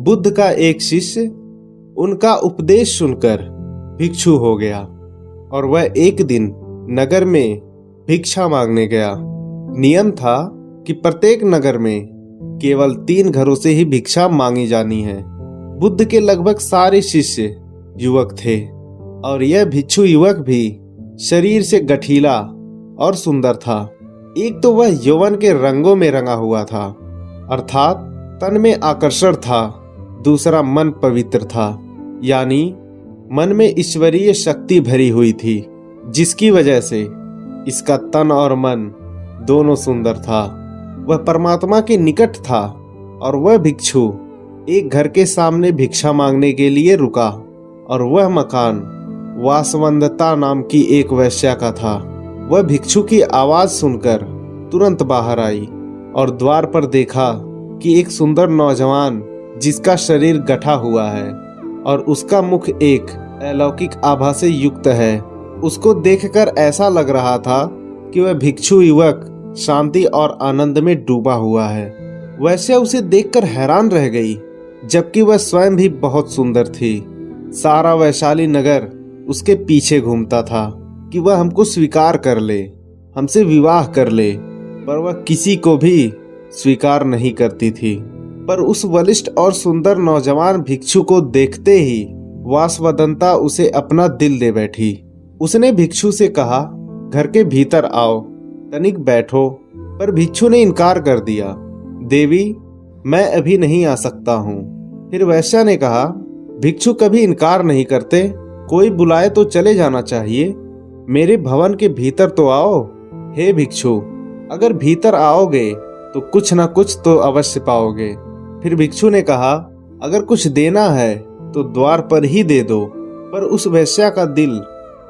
बुद्ध का एक शिष्य उनका उपदेश सुनकर भिक्षु हो गया और वह एक दिन नगर में भिक्षा मांगने गया। नियम था कि प्रत्येक नगर में केवल 3 घरों से ही भिक्षा मांगी जानी है। बुद्ध के लगभग सारे शिष्य युवक थे और यह भिक्षु युवक भी शरीर से गठीला और सुंदर था। एक तो वह यौवन के रंगों में रंगा हुआ था, अर्थात तन में आकर्षण था। दूसरा मन पवित्र था, यानी मन में ईश्वरीय शक्ति भरी हुई थी, जिसकी वजह से इसका तन और मन दोनों सुंदर था। वह परमात्मा के निकट था और वह भिक्षु एक घर के सामने भिक्षा मांगने के लिए रुका और वह मकान वासवंदता नाम की एक वेश्या का था। वह भिक्षु की आवाज सुनकर तुरंत बाहर आई और द्वार पर देखा कि एक सुंदर नौजवान जिसका शरीर गठा हुआ है और उसका मुख एक अलौकिक आभा से युक्त है, उसको देखकर ऐसा लग रहा था कि वह भिक्षु युवक शांति और आनंद में डूबा हुआ है। वैसे उसे देखकर हैरान रह गई, जबकि वह स्वयं भी बहुत सुंदर थी। सारा वैशाली नगर उसके पीछे घूमता था कि वह हमको स्वीकार कर ले, हमसे विवाह कर ले, पर वह किसी को भी स्वीकार नहीं करती थी। पर उस बलिष्ठ और सुंदर नौजवान भिक्षु को देखते ही वासवदंता उसे अपना दिल दे बैठी। उसने भिक्षु से कहा, घर के भीतर आओ, तनिक बैठो। पर भिक्षु ने इनकार कर दिया। देवी, मैं अभी नहीं आ सकता हूँ। फिर वैश्या ने कहा, भिक्षु कभी इनकार नहीं करते, कोई बुलाए तो चले जाना चाहिए। मेरे भवन के भीतर तो आओ। हे भिक्षु, अगर भीतर आओगे तो कुछ ना कुछ तो अवश्य पाओगे। फिर भिक्षु ने कहा, अगर कुछ देना है तो द्वार पर ही दे दो। पर उस वेश्या का दिल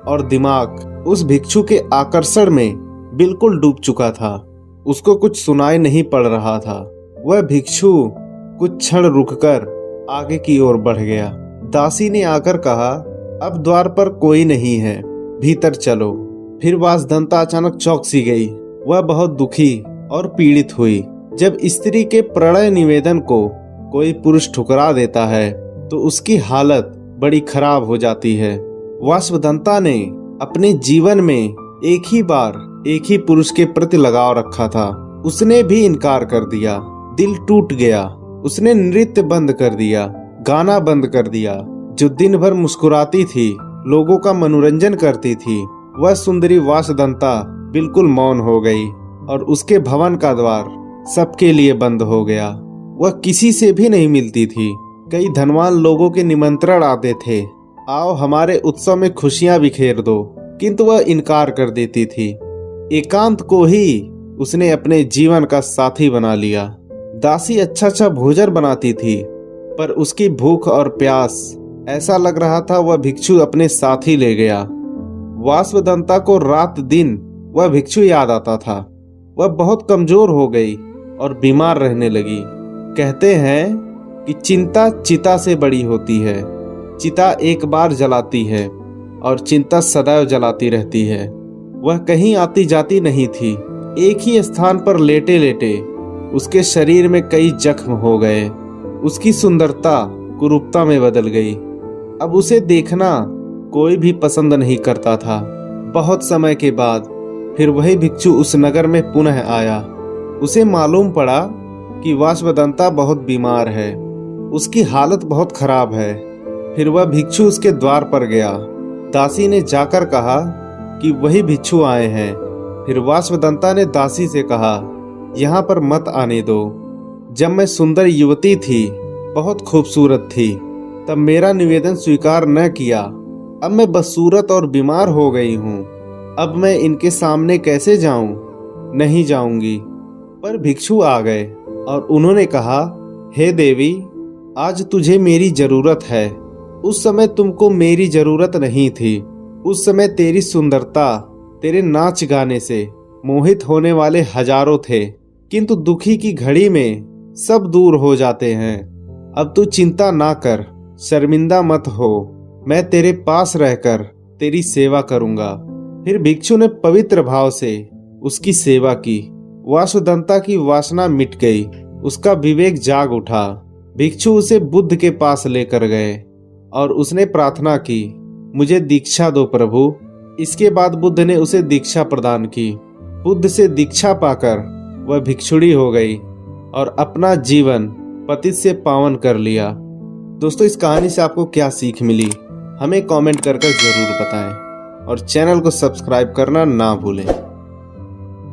और दिमाग उस भिक्षु के आकर्षण में बिल्कुल डूब चुका था। उसको कुछ सुनाई नहीं पड़ रहा था। वह भिक्षु कुछ क्षण रुककर आगे की ओर बढ़ गया। दासी ने आकर कहा, अब द्वार पर कोई नहीं है, भीतर चलो। फिर वासवदंता अचानक चौंक सी गई। वह बहुत दुखी और पीड़ित हुई। जब स्त्री के प्रणय निवेदन को कोई पुरुष ठुकरा देता है तो उसकी हालत बड़ी खराब हो जाती है। वासवदंता ने अपने जीवन में एक ही बार एक ही पुरुष के प्रति लगाव रखा था। उसने भी इनकार कर दिया। दिल टूट गया। उसने नृत्य बंद कर दिया, गाना बंद कर दिया। जो दिन भर मुस्कुराती थी, लोगों का मनोरंजन करती थी, वह सुंदरी वासवदंता बिल्कुल मौन हो गई और उसके भवन का द्वार सबके लिए बंद हो गया। वह किसी से भी नहीं मिलती थी। कई धनवान लोगों के निमंत्रण आते थे, आओ हमारे उत्सव में खुशियां बिखेर दो, किंतु वह इनकार कर देती थी। एकांत को ही उसने अपने जीवन का साथी बना लिया। दासी अच्छा अच्छा भोजन बनाती थी, पर उसकी भूख और प्यास ऐसा लग रहा था वह भिक्षु अपने साथ ही ले गया। वासवदंता को रात दिन वह भिक्षु याद आता था। वह बहुत कमजोर हो गई और बीमार रहने लगी। कहते हैं कि चिंता चिता से बड़ी होती है। चिता एक बार जलाती है और चिंता सदैव जलाती रहती है। वह कहीं आती जाती नहीं थी। एक ही स्थान पर लेटे लेटे उसके शरीर में कई जख्म हो गए। उसकी सुंदरता कुरूपता में बदल गई। अब उसे देखना कोई भी पसंद नहीं करता था। बहुत समय के बाद फिर वही भिक्षु उस नगर में पुनः आया। उसे मालूम पड़ा कि वासवदंता बहुत बीमार है, उसकी हालत बहुत खराब है। फिर वह भिक्षु उसके द्वार पर गया। दासी ने जाकर कहा कि वही भिक्षु आए हैं। फिर वासवदंता ने दासी से कहा, यहाँ पर मत आने दो। जब मैं सुंदर युवती थी, बहुत खूबसूरत थी, तब मेरा निवेदन स्वीकार न किया। अब मैं बदसूरत और बीमार हो गई हूँ। अब मैं इनके सामने कैसे जाऊं? नहीं जाऊंगी। पर भिक्षु आ गए और उन्होंने कहा, हे देवी, आज तुझे मेरी जरूरत है। उस समय तुमको मेरी जरूरत नहीं थी। उस समय तेरी सुंदरता, तेरे नाच गाने से मोहित होने वाले हजारों थे, किंतु दुखी की घड़ी में सब दूर हो जाते हैं। अब तू चिंता ना कर, शर्मिंदा मत हो। मैं तेरे पास रहकर तेरी सेवा करूंगा। फिर भिक्षु ने पवित्र भाव से उसकी सेवा की। वासवदंता की वासना मिट गई। उसका विवेक जाग उठा। भिक्षु उसे बुद्ध के पास लेकर गए और उसने प्रार्थना की, मुझे दीक्षा दो प्रभु। इसके बाद बुद्ध ने उसे दीक्षा प्रदान की। बुद्ध से दीक्षा पाकर वह भिक्षुणी हो गई और अपना जीवन पतित से पावन कर लिया। दोस्तों, इस कहानी से आपको क्या सीख मिली हमें कमेंट कर जरूर बताएं और चैनल को सब्सक्राइब करना ना भूलें।